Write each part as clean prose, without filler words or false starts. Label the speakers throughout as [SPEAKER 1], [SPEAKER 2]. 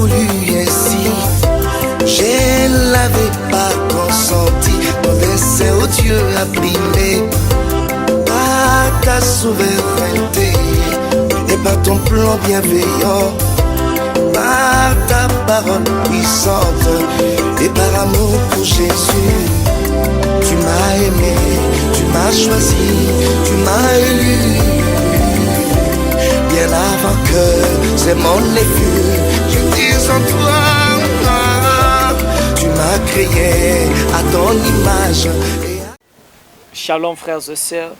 [SPEAKER 1] voulu ainsi. Je n'avais pas consenti, mon dessein, oh Dieu, abîmé par ta souveraineté et par ton plan bienveillant, par ta parole puissante et par amour pour Jésus. Tu m'as aimé, tu m'as choisi, tu m'as élu. Bien avant que ces mondes n'aient vu, je dis en toi, tu m'as créé à ton image.
[SPEAKER 2] Shalom frères et sœurs,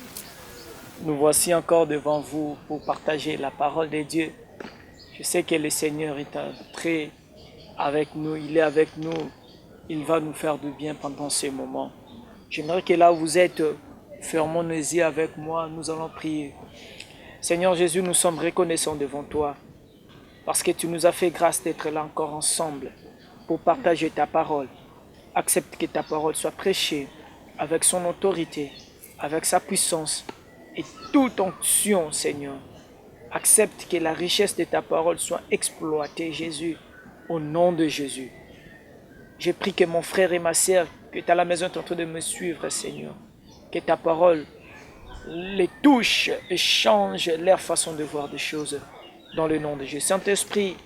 [SPEAKER 2] nous voici encore devant vous pour partager la parole de Dieu. Je sais que le Seigneur est entré avec nous, il est avec nous, il va nous faire du bien pendant ce moment. J'aimerais que là où vous êtes, fermons nos yeux avec moi, nous allons prier. Seigneur Jésus, nous sommes reconnaissants devant toi parce que tu nous as fait grâce d'être là encore ensemble pour partager ta parole. Accepte que ta parole soit prêchée avec son autorité, avec sa puissance et toute onction, Seigneur. Accepte que la richesse de ta parole soit exploitée, Jésus, au nom de Jésus. Je prie que mon frère et ma sœur, que tu à la maison, tu es en train de me suivre, Seigneur. Que ta parole les touche et change leur façon de voir des choses dans le nom de Jésus. Saint-Esprit,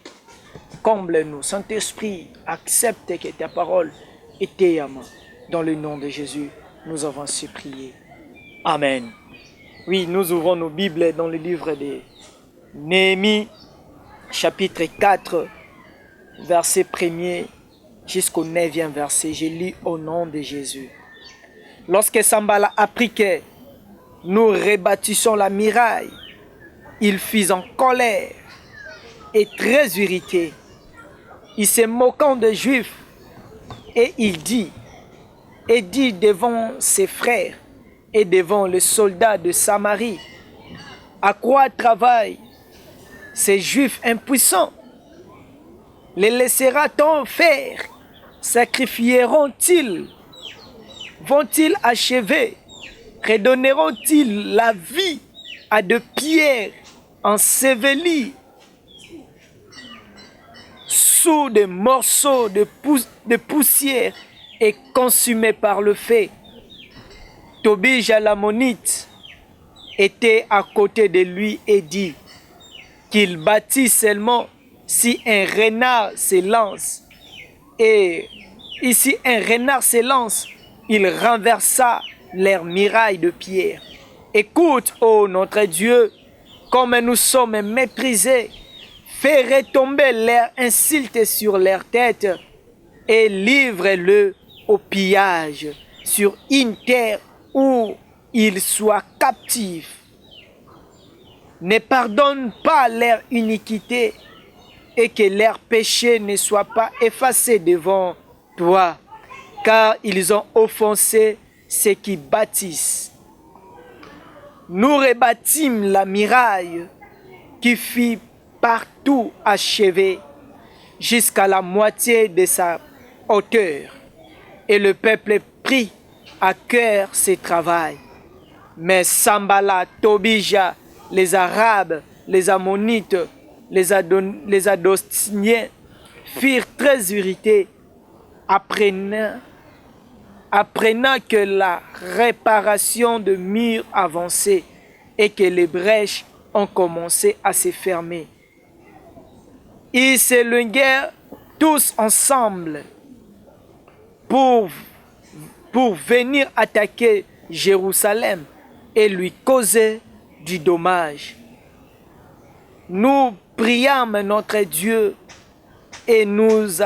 [SPEAKER 2] comble-nous. Saint-Esprit, accepte que ta parole était à moi. Dans le nom de Jésus, nous avons ainsi prié. Amen. Oui, nous ouvrons nos Bibles dans le livre de Néhémie, chapitre 4, verset 1er jusqu'au 9e verset. Je lis au nom de Jésus. Lorsque Sanballat apprit que nous rebâtissons la muraille, il fut en colère et très irrité. Il se moquant des Juifs et il dit devant ses frères et devant les soldats de Samarie, à quoi travaillent ces Juifs impuissants? Les laissera-t-on faire? Sacrifieront-ils? Vont-ils achever? Redonneront-ils la vie à de pierres ensevelies sous des morceaux de poussière et consumées par le feu? Tobija l'ammonite était à côté de lui et dit qu'il bâtit seulement si un renard se lance. Et ici un renard se lance, il renversa leurs murailles de pierre. Écoute, ô notre Dieu, comme nous sommes méprisés. Fais retomber leurs insultes sur leurs têtes et livre-le au pillage sur une terre où ils soient captifs. Ne pardonne pas leur iniquité et que leurs péchés ne soient pas effacés devant toi, car ils ont offensé ceux qui bâtissent. Nous rebâtîmes la muraille qui fut partout achevée jusqu'à la moitié de sa hauteur, et le peuple prit à cœur ce travail. Mais Sanballat, Tobija, les Arabes, les Ammonites, les Adostiniens furent très irrités, apprenant que la réparation de murs avançait et que les brèches ont commencé à se fermer. Ils s'éloignèrent tous ensemble pour venir attaquer Jérusalem et lui causer du dommage. Nous priâmes notre Dieu et nous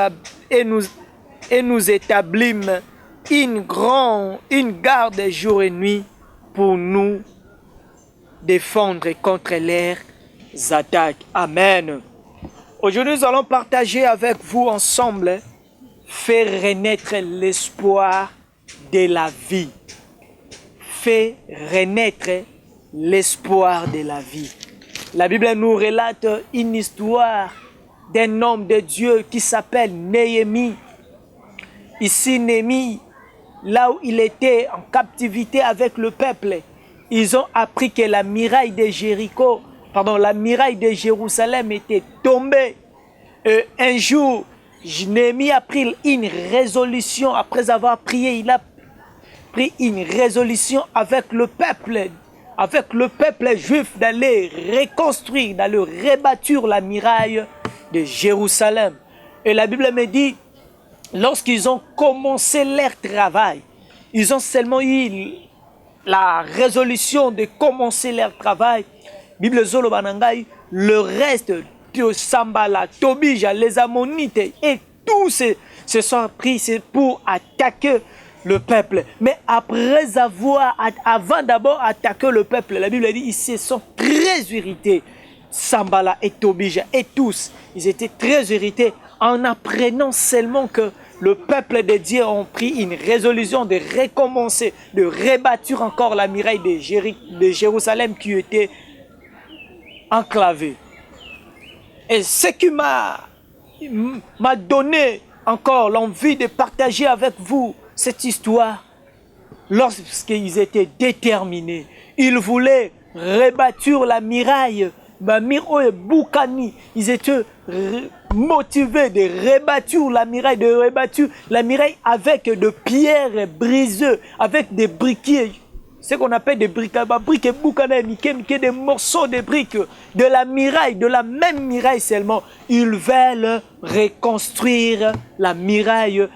[SPEAKER 2] établîmes une garde jour et nuit pour nous défendre contre leurs attaques. Amen. Aujourd'hui, nous allons partager avec vous ensemble, faire renaître l'espoir de la vie. Faire renaître l'espoir de la vie. La Bible nous relate une histoire d'un homme de Dieu qui s'appelle Néhémie. Ici, Néhémie, là où il était en captivité avec le peuple, ils ont appris que la muraille de Jérusalem était tombée. Un jour, Néhémie a pris une résolution, après avoir prié, il a pris une résolution avec le peuple juif d'aller reconstruire, d'aller rebâtir la muraille de Jérusalem. Et la Bible me dit, lorsqu'ils ont commencé leur travail, ils ont seulement eu la résolution de commencer leur travail. Bible Zolo Banangai, le reste de Sambala, Tobija, les Ammonites et tous se sont pris pour attaquer le peuple. Mais avant d'abord attaquer le peuple, la Bible dit ils se sont très irrités. Sambala et Tobija et tous, ils étaient très irrités en apprenant seulement que le peuple de Dieu ont pris une résolution de recommencer, de rebâtir encore la muraille de Jérusalem qui était enclavée. Et ce qui m'a donné encore l'envie de partager avec vous cette histoire, lorsqu'ils étaient déterminés, ils voulaient rebâtir la muraille. Ils étaient motivés de rebâtir la muraille avec de pierres brisées, avec des briquets, ce qu'on appelle des briques, des morceaux de briques de la muraille, de la même muraille seulement. Ils veulent reconstruire la muraille.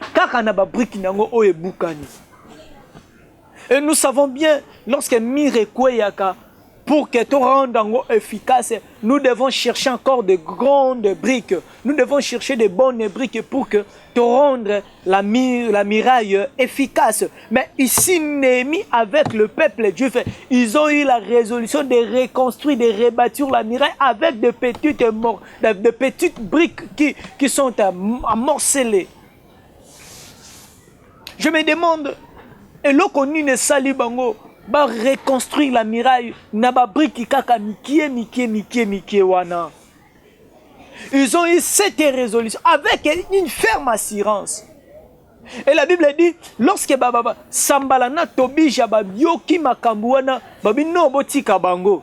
[SPEAKER 2] Et nous savons bien, lorsque Mire Kweyaka, pour que tu rendes efficace, nous devons chercher encore de grandes briques. Nous devons chercher de bonnes briques pour que tu rendes la muraille efficace. Mais ici, Néhémie, avec le peuple juif, ils ont eu la résolution de reconstruire, de rebâtir la muraille avec de petites briques qui sont amorcelées. Je me demande, et l'eau connue ne sali bango, va reconstruire la muraille naba brique kaka mikie wana. Ils ont eu cette résolution avec une ferme assurance. Et la Bible dit, lorsque Sambalana Tobija yoki makambuana babino botika bango.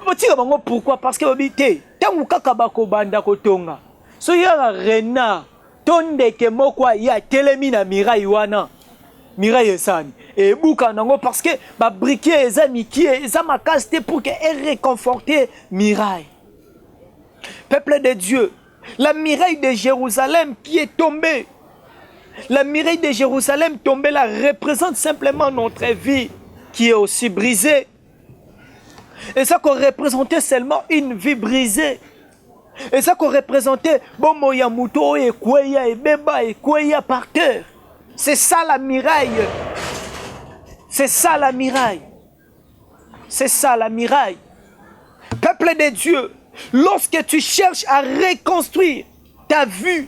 [SPEAKER 2] Botika bango pourquoi? Parce que babité tangu kaka bako banda kotonga. So ya rena tonde ke mokwa ya telemi na muraille wana. Muraille esani. Et boukanango parce que ba briquet eza mikie eza makasté pour que réconforter muraille. Peuple de Dieu, la muraille de Jérusalem qui est tombée, la muraille de Jérusalem tombée là représente simplement notre vie qui est aussi brisée. Et ça qu'on représentait seulement une vie brisée. Et ça qu'on représentait Bomo Yamuto et Kweya et Beba et Kweya par terre. C'est ça la muraille. C'est ça la muraille. C'est ça la muraille. Peuple de Dieu, lorsque tu cherches à reconstruire ta vie,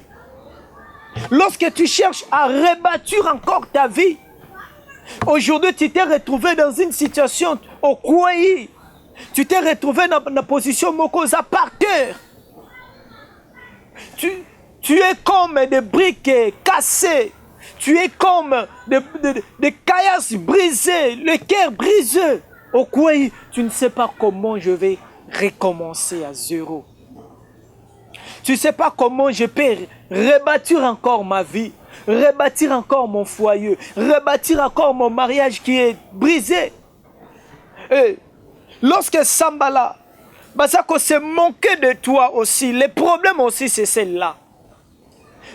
[SPEAKER 2] lorsque tu cherches à rebâtir encore ta vie, aujourd'hui tu t'es retrouvé dans une situation au Kouaï, tu t'es retrouvé dans la position Mokoza par terre. Tu es comme des briques cassées. Tu es comme des caillasses brisées, le cœur brisé. Au Kouaï, tu ne sais pas comment je vais recommencer à zéro. Tu ne sais pas comment je peux rebâtir encore ma vie, rebâtir encore mon foyer, rebâtir encore mon mariage qui est brisé. Et lorsque Sambala, Basako s'est manqué de toi aussi, le problème aussi c'est celle-là.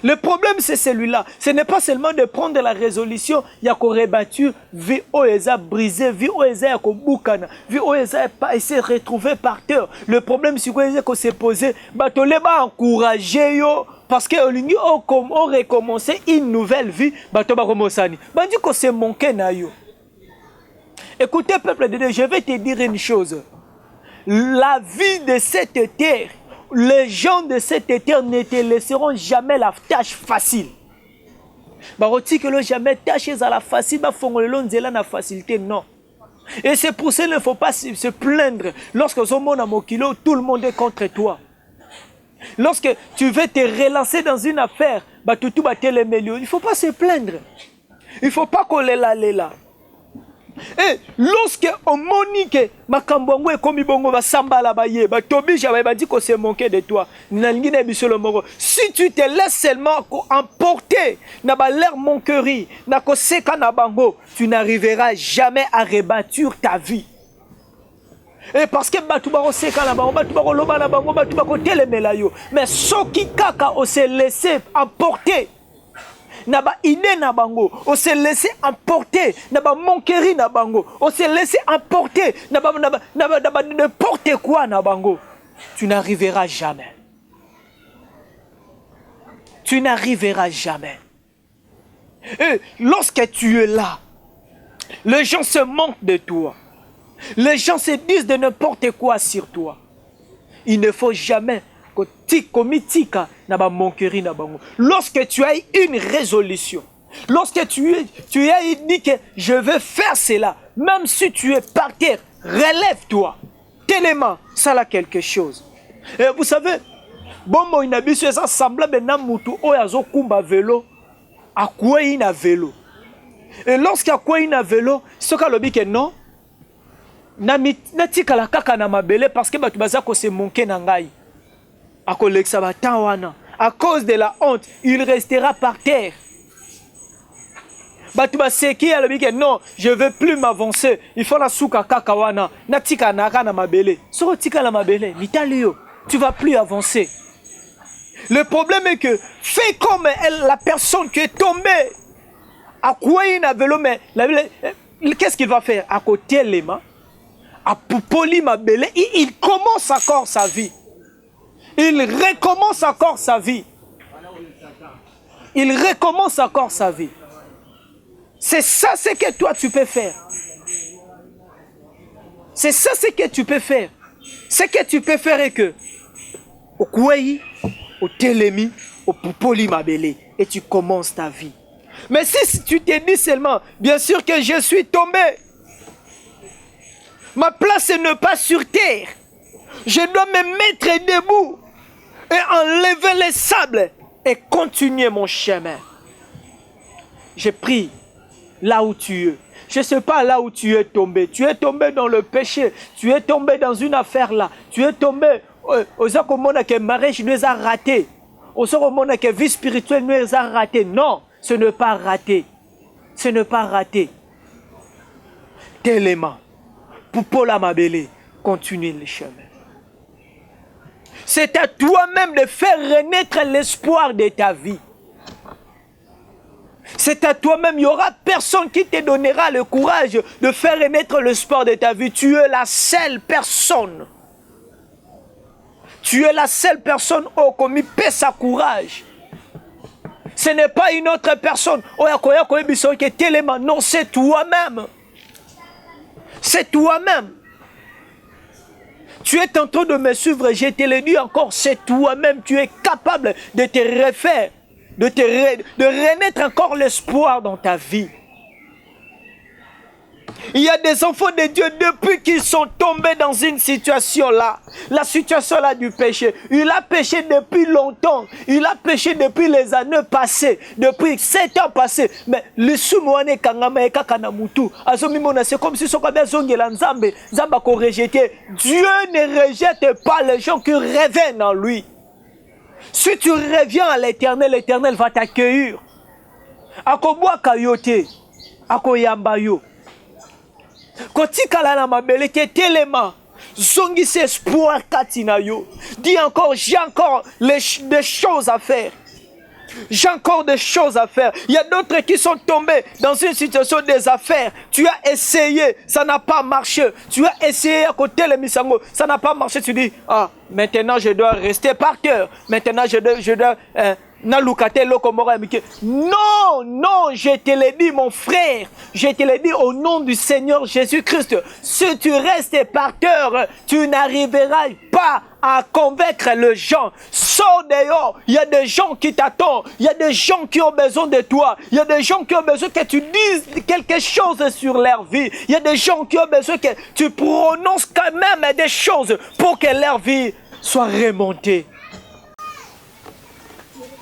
[SPEAKER 2] Le problème c'est celui-là. Ce n'est pas seulement de prendre la résolution, il y a qu'on rebâtir, vie oeza brisée, vie oeza boukana, vie oeza s'est retrouvé par terre. Le problème c'est qu'on s'est posé, batoleba encourager yo parce que on recommencer une nouvelle vie, batoba komosani. Bandi qu'on s'est manqué na yo. Écoutez peuple de Dieu, je vais te dire une chose. La vie de cette terre, les gens de cette terre ne te laisseront jamais la tâche facile. Baroti que le jamais tâche à la facile, ba fongolelo nzela na facilité non. Et c'est pour ça qu'il ne faut pas se plaindre lorsque tout le monde est contre toi. Lorsque tu veux te relancer dans une affaire, il ne faut pas se plaindre. Il ne faut pas coller là. Et lorsque on monique makambongo et komi bongo va sambala baye ba tobija ba dit qu'on s'est manqué de toi nalingine bisolo moro si tu te laisses seulement emporter na ba l'air monquerie na ko seka na bango tu n'arriveras jamais à rebâtir ta vie. Et parce que batu ba seka na bango batu ba loba na bango batu ba ko telemela yo mais soki kaka on s'est laissé emporter Naba idée na bango, on s'est laissé emporter, naba monquerie na bango, on s'est laissé emporter, naba n'importe quoi na bango. Tu n'arriveras jamais. Tu n'arriveras jamais. Et lorsque tu es là, les gens se moquent de toi. Les gens se disent de n'importe quoi sur toi. Il ne faut jamais lorsque tu as une résolution, lorsque tu as dit que je veux faire cela, même si tu es par terre, relève-toi. Tellement, ça a quelque chose. Et vous savez, bon, il a ça semblable à Moutou, Oyazo Kumba vélo, à quoi il a vélo. Et lorsqu'à quoi il a vélo, ce qu'a le que non, Nati Kalakaka na mabele parce que Batubazako s'est manqué nangai. À cause de la honte, il restera par terre. Non, je ne veux plus m'avancer. Il faut la souka kakawana. Natika naka na mabele. Sorotika la mabele. Mitalio, tu ne vas plus avancer. Le problème est que fais comme la personne qui est tombée. À quoi il a vélo, mais qu'est-ce qu'il va faire? À côté les mains, à Poupoli mabele, il commence encore sa vie. Il recommence encore sa vie. Il recommence encore sa vie. C'est ça ce que toi tu peux faire. C'est ça ce que tu peux faire. Ce que tu peux faire est que au Kouaï, au Télémi, au Poupoli Mabélé, et tu commences ta vie. Mais si tu te dis seulement, bien sûr que je suis tombé, ma place n'est pas sur terre. Je dois me mettre debout et enlever les sables et continuer mon chemin. J'ai pris là où tu es. Je ne sais pas là où tu es tombé. Tu es tombé dans le péché. Tu es tombé dans une affaire là. Tu es tombé aux gens que mariage nous a raté. Aux gens que vie spirituelle nous a raté. Non, ce n'est pas raté. Ce n'est pas raté. Tellement. Pour Paul Amabélé, continue le chemin. C'est à toi-même de faire renaître l'espoir de ta vie. C'est à toi-même, il n'y aura personne qui te donnera le courage de faire renaître l'espoir de ta vie. Tu es la seule personne. Tu es la seule personne qui peut sa courage. Ce n'est pas une autre personne. Non, c'est toi-même. C'est toi-même. Tu es en train de me suivre, je te le dis encore, c'est toi-même. Tu es capable de te refaire, de renaître encore l'espoir dans ta vie. Il y a des enfants de Dieu depuis qu'ils sont tombés dans une situation là. La situation là du péché. Il a péché depuis longtemps. Il a péché depuis les années passées. Depuis 7 ans passés. Mais le soumouane kangama et kakanamutu. C'est comme si son kabia zongela nzambe. Nzamba ko rejeté. Dieu ne rejette pas les gens qui reviennent en lui. Si tu reviens à l'Éternel, l'Éternel va t'accueillir. Akoboa kayote. Akoyambayo. Kotikala na mabele ke telema zongi ses espoir katinayo. Dis encore, j'ai encore des choses à faire. J'ai encore des choses à faire. Il y a d'autres qui sont tombés dans une situation des affaires. Tu as essayé, ça n'a pas marché. Tu as essayé à côté le misango, ça n'a pas marché. Tu dis, ah, maintenant je dois rester par terre. Maintenant je dois non, non, je te l'ai dit mon frère, je te l'ai dit au nom du Seigneur Jésus-Christ. Si tu restes par terre, tu n'arriveras pas à convaincre les gens. Sors dehors, il y a des gens qui t'attendent, il y a des gens qui ont besoin de toi, il y a des gens qui ont besoin que tu dises quelque chose sur leur vie, il y a des gens qui ont besoin que tu prononces quand même des choses pour que leur vie soit remontée.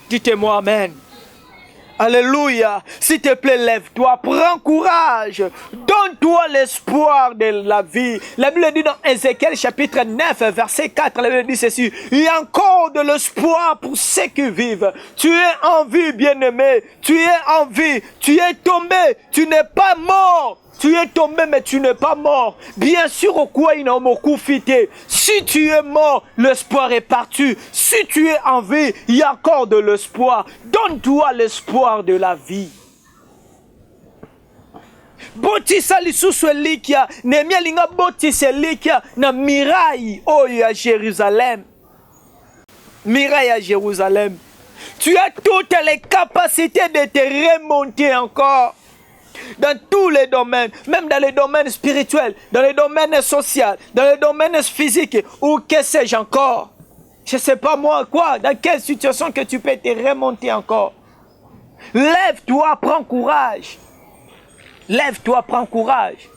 [SPEAKER 2] Dites-moi Amen. Alléluia. S'il te plaît, lève-toi. Prends courage. Donne Donne-toi l'espoir de la vie. La Bible dit dans Ézéchiel chapitre 9, verset 4, la Bible dit ceci. Il y a encore de l'espoir pour ceux qui vivent. Tu es en vie, bien-aimé. Tu es en vie. Tu es tombé. Tu n'es pas mort. Tu es tombé, mais tu n'es pas mort. Bien sûr, au quoi il n'a beaucoup fité. Si tu es mort, l'espoir est parti. Si tu es en vie, il y a encore de l'espoir. Donne-toi l'espoir de la vie. Botisa lisusu elikia, Nehemia linga botisa elikia na miraille oyo à Jérusalem. Miraille à Jérusalem. Tu as toutes les capacités de te remonter encore. Dans tous les domaines, même dans les domaines spirituels, dans les domaines sociaux, dans les domaines physiques, ou que sais-je encore. Je ne sais pas moi quoi, dans quelle situation que tu peux te remonter encore. Lève-toi, prends courage. Lève-toi, prends courage.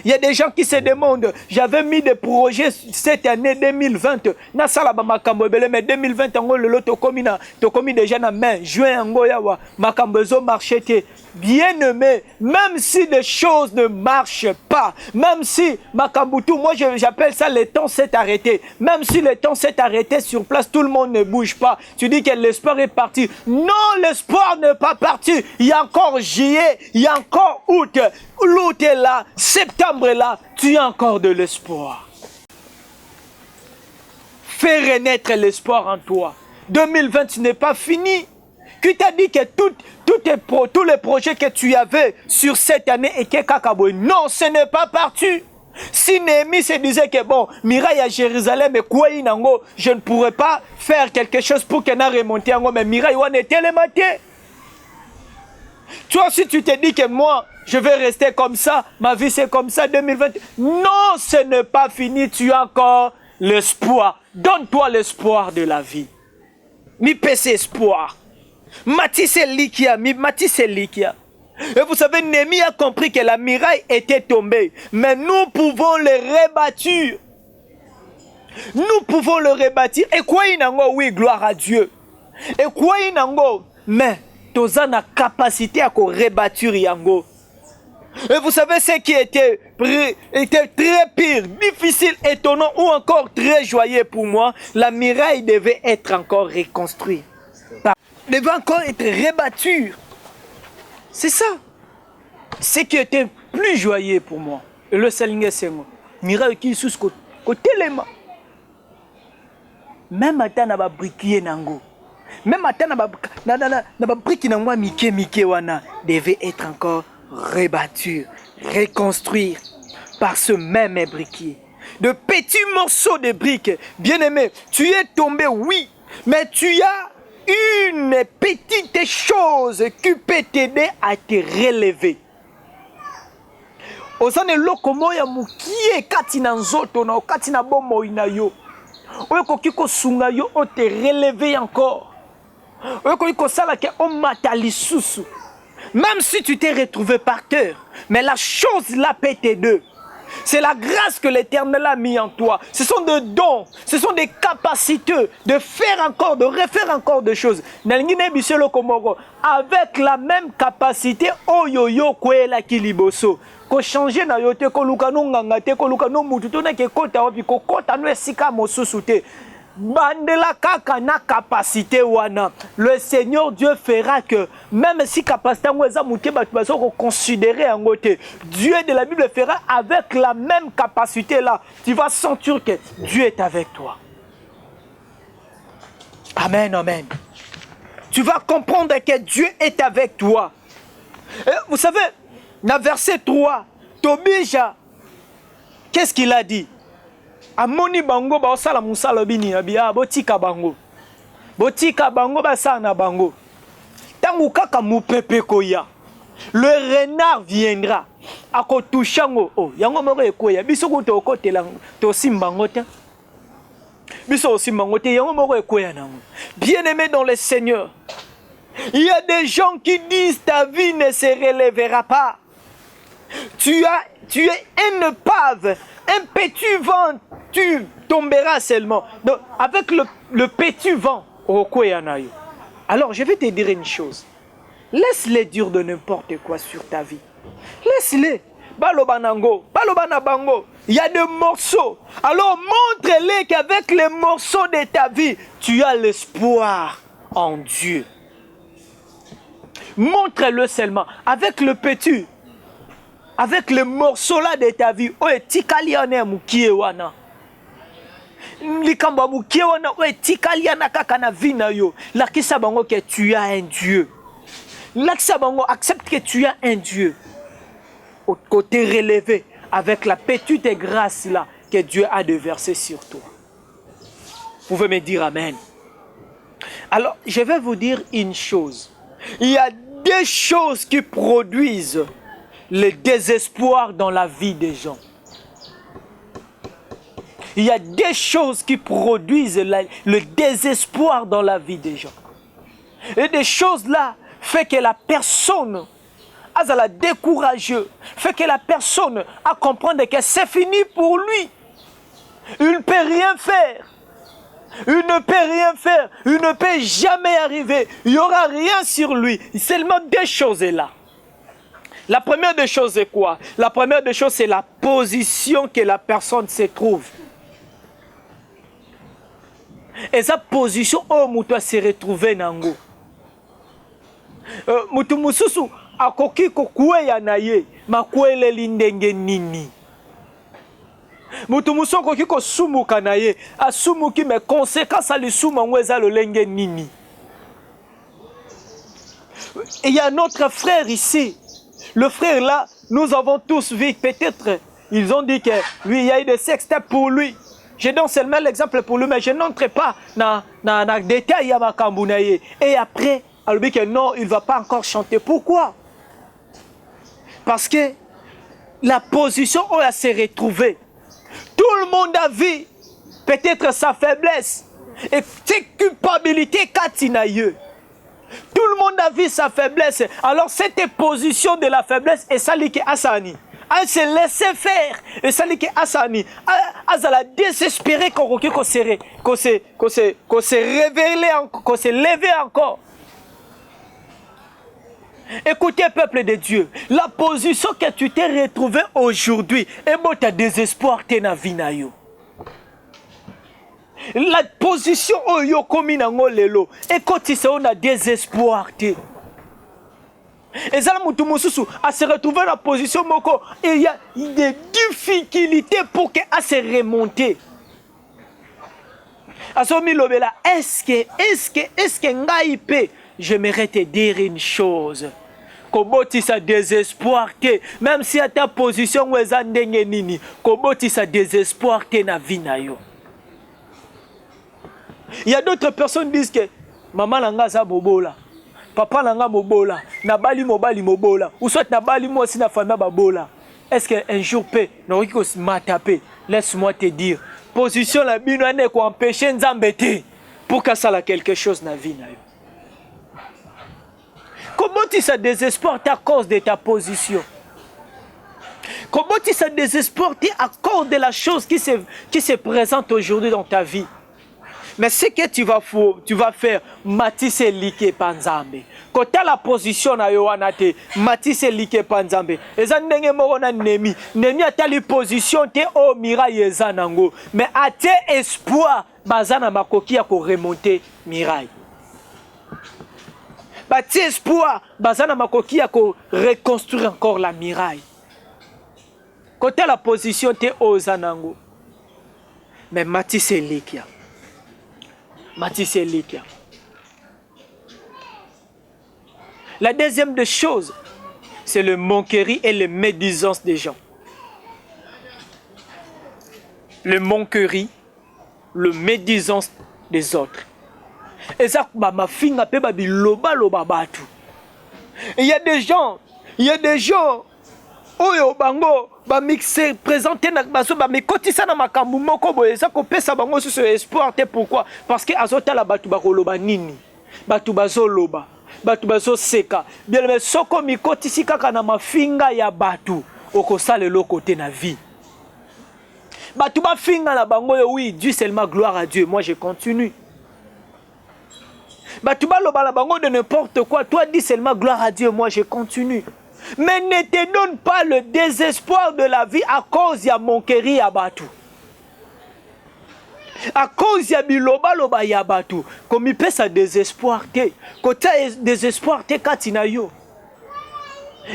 [SPEAKER 2] Il y a des gens qui se demandent, j'avais mis des projets cette année 2020, na sala ba makambo ebele mais 2020 ngo lelo to komi déjà na main, juin ngo yawa makambo zo marché. Bien-aimé, même si les choses ne marchent pas, même si makambutu, moi j'appelle ça le temps s'est arrêté, même si le temps s'est arrêté sur place, tout le monde ne bouge pas, tu dis que l'espoir est parti. Non, l'espoir n'est pas parti. Il y a encore juillet, il y a encore août, l'août est là, septembre est là, tu as encore de l'espoir. Fais renaître l'espoir en toi. 2020 n'est pas fini. Qui t'a dit que tous les projets que tu avais sur cette année étaient kakaboué? Non, ce n'est pas parti. Si Néhémie se disait que bon, miraille à Jérusalem et quoi inango, je ne pourrais pas faire quelque chose pour qu'elle ait remonté en haut, mais miraille on était le matin. Toi aussi tu te dis que moi, je vais rester comme ça, ma vie c'est comme ça 2020. Non, ce n'est pas fini, tu as encore l'espoir. Donne-toi l'espoir de la vie. Mi pèse espoir. Matisse Likia. Et vous savez, Néhémie a compris que la muraille était tombée. Mais nous pouvons le rebâtir. Nous pouvons le rebâtir. Et quoi inango, oui, gloire à Dieu. Et quoi inango, mais toza na capacité à rebâtir yango. Et vous savez ce qui était très pire, difficile, étonnant ou encore très joyeux pour moi, la muraille devait être encore reconstruite. Devait encore être rebattue. C'est ça. Ce qui était plus joyeux pour moi. Et le Salingue Sengo. Miraille qui sous côté les mains. Même à ta n'a briqué nango. Même à ta n'a briqué nango mike wana devait être encore rebattu, reconstruire par ce même briquet. De petits morceaux de briques. Bien-aimé, tu es tombé, oui, mais tu as une petite chose qui peut t'aider à te relever. Osane lokomo ya mukie katina nzoto na katina bomo inayo. Oyo kokiko sunga yo o te relever encore. Oyo kokiko sala ke o matalisusu. Même si tu t'es retrouvé par terre, mais la chose là peut t'aider. C'est la grâce que l'Éternel a mis en toi. Ce sont des dons, ce sont des capacités de faire encore, de refaire encore des choses. Avec la même capacité, oyoyo kwela kiliboso. Ko changer na yote ko luka no nganga te ko luka no mutu to na ke kota opi ko kota no esika mosusu te. Bandela kaka na capacité wana. Le Seigneur Dieu fera que même si capacité ngweza muke batu baso ko considérer en côté, Dieu de la Bible fera avec la même capacité là. Tu vas sentir que Dieu est avec toi. Amen, amen. Tu vas comprendre que Dieu est avec toi. Et vous savez, dans verset 3, Tobija, qu'est-ce qu'il a dit? Amoni bango ba osala musala bini abia botika bango ba sana bango tangu kaka mupepe koya le renard viendra akotushango oh yango moko ekoya biso kuto okotela to simbango te biso simbango te yango moko ekoya nango. Bien-aimé dans le Seigneur, il y a des gens qui disent ta vie ne se relèvera pas. Tu es une épave, un petit vent, tu tomberas seulement. Donc, avec le petit vent, alors je vais te dire une chose. Laisse-les dire de n'importe quoi sur ta vie. Laisse-les. baloba nango, baloba na bango. Il y a des morceaux. Alors montre-les qu'avec les morceaux de ta vie, tu as l'espoir en Dieu. Montre-le seulement. Avec le petit, avec les morceaux là de ta vie, oye tikali ane mukie wana. Likamba mukie wana oye tikali ana kaka na vie na yo. Lakisa bango que tu as un Dieu. Lakisa bango accepte que tu as un Dieu. Au côté relevé avec la petite grâce là que Dieu a déversée sur toi. Vous pouvez me dire amen. Alors, je vais vous dire une chose. Il y a des choses qui produisent le désespoir dans la vie des gens. Il y a des choses qui produisent le désespoir dans la vie des gens. Et des choses là fait que la personne a la découragée, fait que la personne a comprendre que c'est fini pour lui. Il ne peut rien faire. Il ne peut rien faire. Il ne peut jamais arriver. Il n'y aura rien sur lui. Seulement deux choses là. La première des choses c'est quoi? La première des choses c'est la position que la personne se trouve. Et sa position, oh, moutou se retrouver nango. Moutou mususu akoki kokue ya na ye, makwele lindenge nini. Moutou mususu akoki ko sumuka na ye, asumuki me conséquence ali suma ngweza lolenge nini. Et il y a notre frère ici. Le frère là, nous avons tous vu, peut-être, ils ont dit que lui, il y a eu des sextapes pour lui. Je donne seulement l'exemple pour lui, mais je n'entre pas dans le détail à ma kambounaye. Et après, elle dit que non, il ne va pas encore chanter. Pourquoi? Parce que la position où elle s'est retrouvée, tout le monde a vu peut-être sa faiblesse et ses culpabilités katinaye. Tout le monde a vu sa faiblesse. Alors cette position de la faiblesse est celle qui est Asani. Elle se laissait faire. Et celle qui est Asani. Elle a désespéré qu'on se révélait, qu'on se levait encore. Écoutez, peuple de Dieu, la position que tu t'es retrouvé aujourd'hui, et bon, tu as désespoir, tu es dans la vie. La position où yo komi nango lelo, et quand tu sais on a désespoir, et ça mutu mususu à se retrouver dans la position moko, et il y a des difficultés pour qu'elle se remonter. Asomi lobela, est-ce que ngaïpe, j'aimerais te dire une chose. Koboti sa désespoir te, même si à ta position où est ndenge nini, koboti sa désespoir te na vie na yo. Il y a d'autres personnes qui disent que maman langa za bobola, papa langa mobola, nabali mobali mobola, ou soit nabali moi aussi na famille babola. Est-ce qu'un jour peut n'aurait que m'ataper? Laisse-moi te dire, position la bino ane ko empêcher nzambete pour que ça la quelque chose na vie na yo. Comment tu se désespères à cause de ta position? Comment tu se désespères à cause de la chose qui se présente aujourd'hui dans ta vie? Mais ce que tu vas faire, matisse like panzambe. Quand tu as la position na yoanate, matisse like panzambe. Et ça ndenge moko na nemi a ta li position te o miraille ezanango. Mais a te espoir bazana makoki ya ko remonter miraille. Ba te espoir bazana makoki ya ko reconstruire encore la miraille. Quand tu as la position te o zanango. Mais matisse like. Matisse Likia. La deuxième des choses, c'est le moquerie et la médisance des gens. Le moquerie, le médisance des autres. Et ça, ma fille n'a pas dit loba loba batu. Il y a des gens, oyo bango ba mixer présenter na baso ba me kotisa na makambu moko boye ça ko pesa bango sur espoir te pourquoi parce que azota la batu ba koloba nini batu bazo loba batu bazo seka bien mais soko mi kotisi kaka na mafinga ya batu okosala le côté na vie batu ba finga na bango yo oui Dieu seulement gloire à Dieu moi je continue batu ba loba la bango de n'importe quoi toi dis seulement gloire à Dieu moi je continue. Mais ne te donne pas le désespoir de la vie à cause ya monkeri ya batu. À cause ya biloba loba ya batu. Comme il peut sa désespoir te. Kota désespoir te katina yo.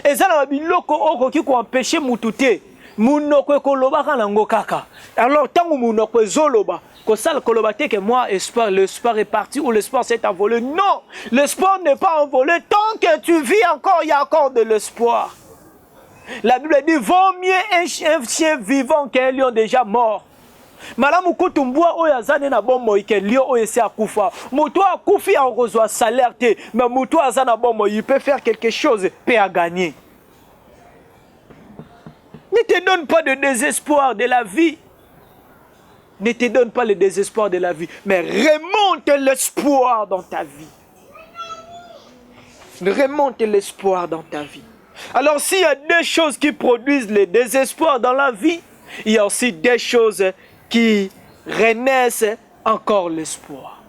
[SPEAKER 2] Et ça na biloko oko ki ko empêcher mutu te. Munoko ko loba kana ngo kaka. Alors tangu munoko zoloba. Kosal koloba te que moi l'espoir est parti ou l'espoir s'est envolé. Non, l'espoir n'est pas envolé. Tant que tu vis encore, il y a encore de l'espoir. La Bible dit, vaut mieux un chien vivant qu'un lion déjà mort. Malamu kutumbua oya zane na bomo ike lion oya se akufa. Mutu akufi a reçoit salaire te, mais mutu azana bomo, il peut faire quelque chose, peut à gagner. Ne te donne pas de désespoir de la vie. Ne te donne pas le désespoir de la vie, mais remonte l'espoir dans ta vie. Remonte l'espoir dans ta vie. Alors s'il y a deux choses qui produisent le désespoir dans la vie, il y a aussi des choses qui renaissent encore l'espoir.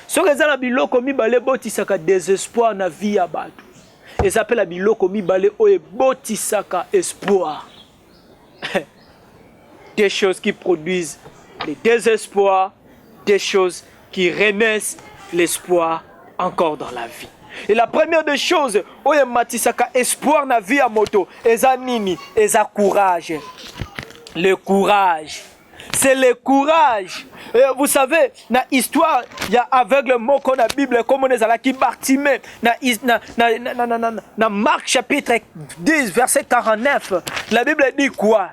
[SPEAKER 2] Ce que ça la biloko mi balé botisaka désespoir na vie ya batu. Et ça appelle la biloko mi balé oye botisaka espoir. Des choses qui produisent le désespoir, des choses qui renaissent l'espoir encore dans la vie. Et la première des choses, oye matisaka espoir na vie à moto, eza nini, eza courage. Le courage. C'est le courage. Et vous savez, dans l'histoire, il y a aveugle mot qu'on a Bible, comme on est à la qui Bartimée. Dans Marc chapitre 10, verset 49, la Bible dit quoi?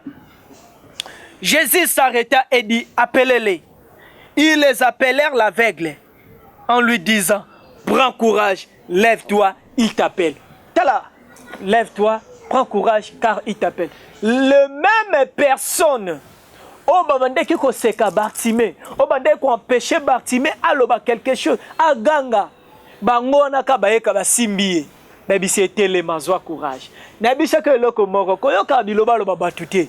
[SPEAKER 2] Jésus s'arrêta et dit, appelez-les. Ils les appelèrent l'aveugle en lui disant, prends courage, lève-toi, il t'appelle. Tala, lève-toi, prends courage car il t'appelle. Le même personne, au bande qui koseka Bartimée, au bande qui empêché Bartimée à loba quelque chose, à ganga, bangona kabaeka basimbiye. Nabi c'était les mazwa courage. Nabi chaque loko moko koyo ka biloba loba batute.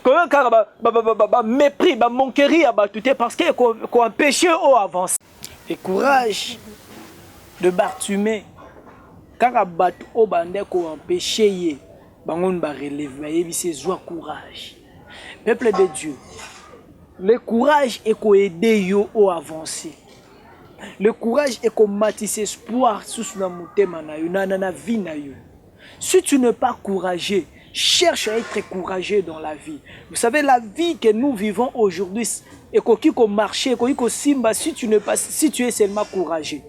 [SPEAKER 2] Koyo ka ba mépris, ba monkeri à batute parce que ko empêché au avance. Et courage de Bartimée. Car batu au bande ko empêché ye. Bangon ba relève, ba yebise zwa courage. Peuple de Dieu, le courage est qu'on aide yo au avancer. Le courage est qu'on matisse espoir sous na mutema na yo, na vie na yo. Si tu n'es pas courageux, cherche à être courageux dans la vie. Vous savez, la vie que nous vivons aujourd'hui, est qu'on marche, qu'on simba si tu es seulement courageux.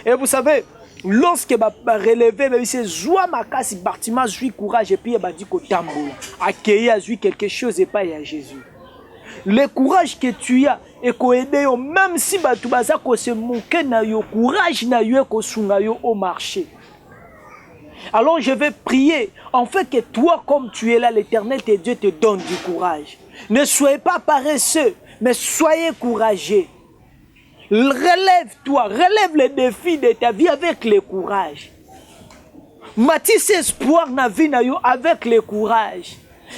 [SPEAKER 2] Et vous savez, lorsque va relever, c'est joie ma casse, Bartimée joue courage et puis il va dire qu'au tambour, accueillir joue quelque chose et pas à Jésus. Le courage que tu as et qu'on aide, même si tu vas se moquer na yo courage na yo ko sunga yo au marché. Alors je vais prier, en fait que toi comme tu es là, l'Éternel tes Dieu te donne du courage. Ne soyez pas paresseux, mais soyez courageux. Relève-toi, relève les défis de ta vie avec le courage. Matisse espoir na vie na yo avec le courage.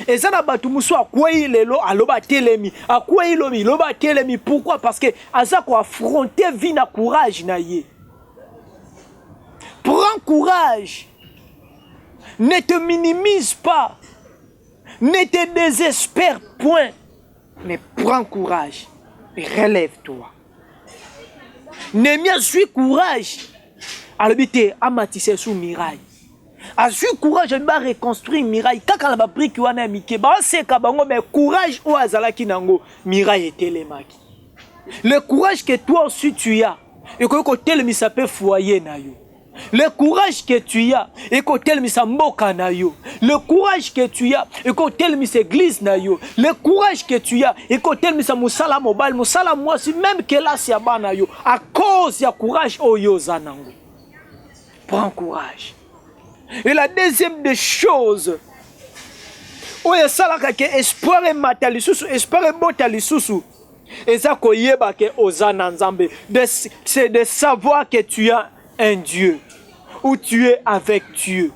[SPEAKER 2] Et ça n'a pas tout muso akwei lelo aloba telemi, akwei lomi loba telemi. Pourquoi? Parce que asa ko affronter vie na courage na ye. Prends courage. Ne te minimise pas. Ne te désespère point. Mais prends courage et relève-toi. Némia suis courage. Alobité amatissé sous miraille. A suis courage à reconstruire miraille. Quand on a pris qui wana mike, ba c'est kabango mais courage au azala kinango miraille était les maki. Le courage que toi aussi tu as et que côté le misape foyer na yo. Le courage que tu as et que tel mis mboka na yo. Le courage que tu as et que tel mis église na yo. Le courage que tu as et que tel mis musala mobile musala moi si même que là c'est abana yo à cause ya courage oyo zanango. Prends courage. Et la deuxième des choses oyo salaka ke espoir et matali susu espoir et botali susu et ça ko yeba ke ozana nzambe c'est de savoir que tu as un Dieu, où tu es avec Dieu.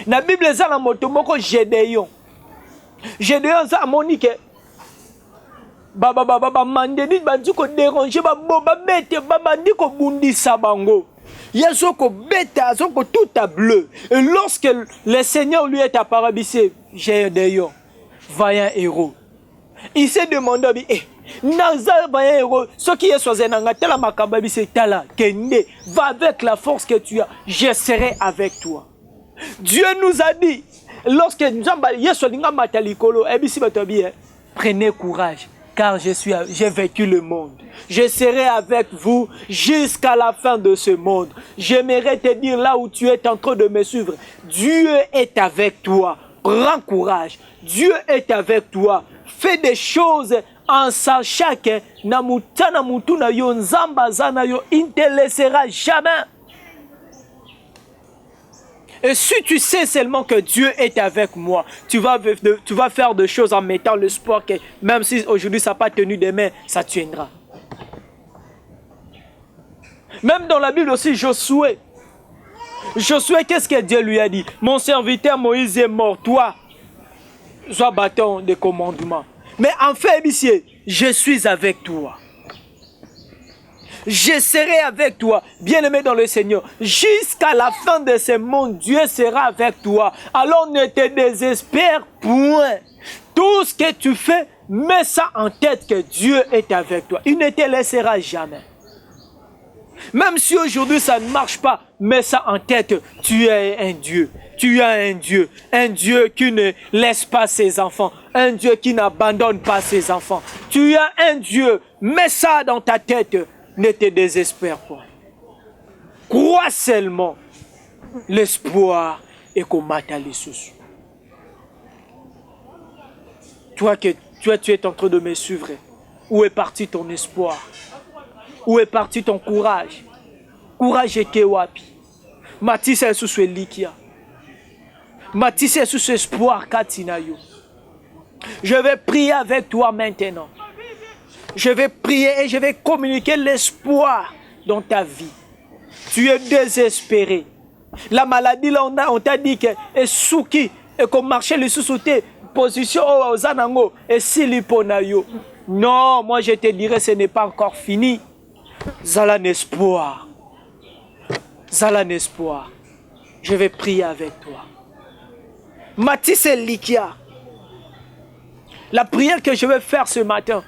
[SPEAKER 2] La Bible est dans moto moko Gédéon. Gédéon ça monique. Baba mandeni bandi ko déranger baba bete baba ndi ko bundisa bango. Yazoko beta, yazoko tout à bleu. Et lorsque le Seigneur lui est apparu, il dit, j'ai un vaillant héros. Il s'est demandé, Naza vaillant héros, ce qui est choisi, Tala Makamba, c'est Tala, Kende, va avec la force que tu as, je serai avec toi. Dieu nous a dit, lorsque prenez courage, car j'ai vécu le monde. Je serai avec vous jusqu'à la fin de ce monde. J'aimerais te dire là où tu es en train de me suivre. Dieu est avec toi. Prends courage. Dieu est avec toi. Fais des choses en sachant que il ne te laissera jamais. Et si tu sais seulement que Dieu est avec moi, tu vas faire des choses en mettant l'espoir que même si aujourd'hui ça n'a pas tenu demain, ça tiendra. Même dans la Bible aussi, Josué, qu'est-ce que Dieu lui a dit? Mon serviteur Moïse est mort, toi, sois bâton de commandement. Mais en fait, je suis avec toi. Je serai avec toi, bien-aimé dans le Seigneur. Jusqu'à la fin de ce monde, Dieu sera avec toi. Alors ne te désespère point. Tout ce que tu fais, mets ça en tête que Dieu est avec toi. Il ne te laissera jamais. Même si aujourd'hui ça ne marche pas, mets ça en tête. Tu es un Dieu. Tu as un Dieu qui ne laisse pas ses enfants, un Dieu qui n'abandonne pas ses enfants. Tu as un Dieu, mets ça dans ta tête. Ne te désespère pas. Crois seulement l'espoir et qu'on m'attale sous. Toi, tu es en train de me suivre. Où est parti ton espoir? Où est parti ton courage? Courage et kewapi. Matisse est sous ce likia. Matisse est sous ce espoir katinayo. Je vais prier avec toi maintenant. Je vais prier et je vais communiquer l'espoir dans ta vie. Tu es désespéré. La maladie, là, on t'a dit que est souki et qu'on marchait le sous-souté, position aux anango et siliponayo. Non, moi je te dirais, ce n'est pas encore fini. Zala l'espoir. Zala l'espoir. Je vais prier avec toi. Matisse Likia. La prière que je vais faire ce matin,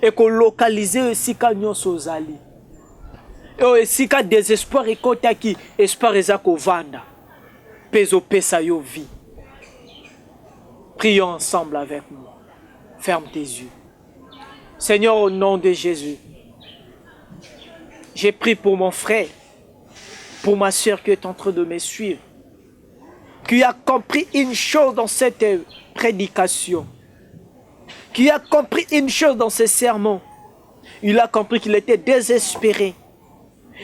[SPEAKER 2] et qu'on localise aussi quand nous sommes allés. Et aussi quand désespoir et quand qui espoir et qu'on vanda. Peso pesa yo vie. Prions ensemble avec moi. Ferme tes yeux. Seigneur, au nom de Jésus, j'ai prié pour mon frère, pour ma soeur qui est en train de me suivre, qui a compris une chose dans cette prédication, qui a compris une chose dans ce sermon. Il a compris qu'il était désespéré.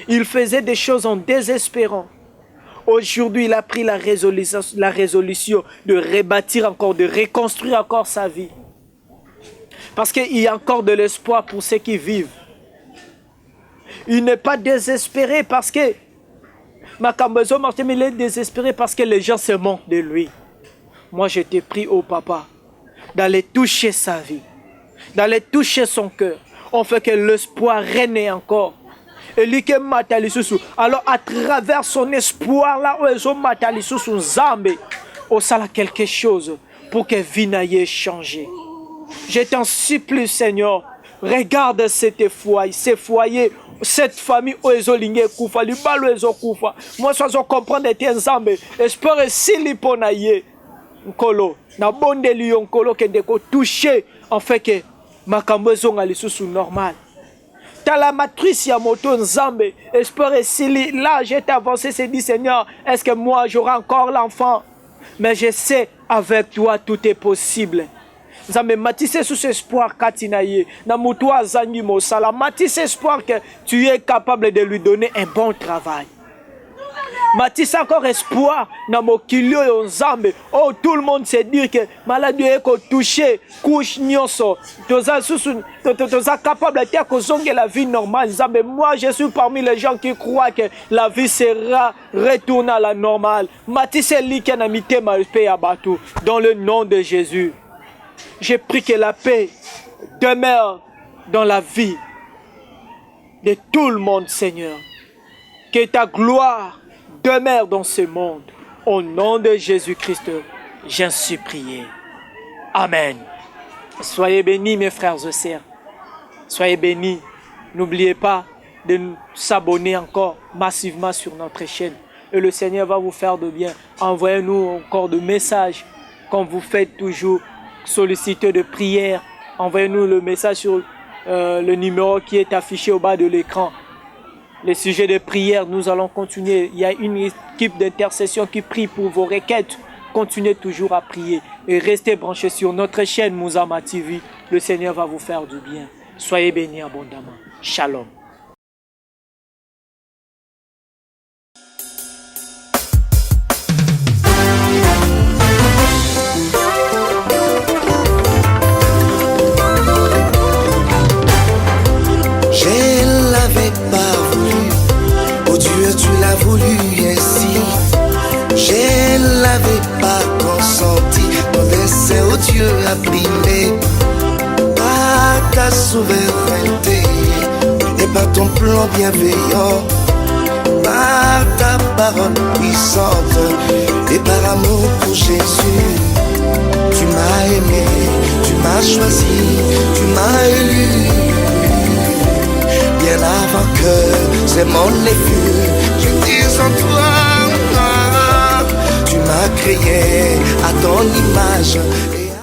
[SPEAKER 2] Il faisait des choses en désespérant. Aujourd'hui, il a pris la résolution de rebâtir encore, de reconstruire encore sa vie. Parce qu'il y a encore de l'espoir pour ceux qui vivent. Il n'est pas désespéré parce que Makambezo Martin, il est désespéré parce que les gens se moquent de lui. Moi, je t'ai pris au papa d'aller toucher sa vie, d'aller toucher son cœur. On fait que l'espoir règne encore. Et lui qui matali sous. Alors à travers son espoir là où ils ont matali sous Zambé, on sala quelque chose pour que vie n'aille changer. Je t'en supplie, Seigneur, regarde ces foyers, cette famille où ils ont ligné koufa, li balu ils ont koufa. Moi je dois comprendre que Zambé, espère si li ponaye. Nkolo na bonde lion kolo que de toucher en fait que makambo zonga lisusu normal. T'as la matrice ya moto nzambe espère si là j'ai avancé c'est dit Seigneur est-ce que moi j'aurai encore l'enfant mais je sais avec toi tout est possible. Nzambe matisse sous espoir katinaye na moto azangi mosala matisse espoir que tu es capable de lui donner un bon travail. Matisse encore espoir dans mon kilio et Nzambe. Oh, tout le monde sait dire que maladie est touché, couche nyonso. Tu es capable de la vie normale. Nzambe, moi je suis parmi les gens qui croient que la vie sera retournée à la normale. Matisse Likia n'a mis ma paix à Batou. Dans le nom de Jésus, j'ai pris que la paix demeure dans la vie de tout le monde, Seigneur. Que ta gloire demeure dans ce monde. Au nom de Jésus-Christ, j'ai ainsi prié. Amen. Soyez bénis, mes frères et sœurs. Soyez bénis. N'oubliez pas de s'abonner encore massivement sur notre chaîne. Et le Seigneur va vous faire de bien. Envoyez-nous encore de messages, comme vous faites toujours, solliciter de prières. Envoyez-nous le message sur le numéro qui est affiché au bas de l'écran. Les sujets de prière, nous allons continuer. Il y a une équipe d'intercession qui prie pour vos requêtes. Continuez toujours à prier et restez branchés sur notre chaîne Mouzama TV. Le Seigneur va vous faire du bien. Soyez bénis abondamment. Shalom.
[SPEAKER 1] Je l'avais pas voulu, oh Dieu, tu l'as voulu ainsi. Je l'avais pas consenti, ton dessein, oh Dieu, abîmé par ta souveraineté et par ton plan bienveillant, par ta parole puissante et par amour pour Jésus. Tu m'as aimé, tu m'as choisi, tu m'as élu. Bien avant que ces mondes n'aient vu, je dis en toi, tu m'as créé à ton image.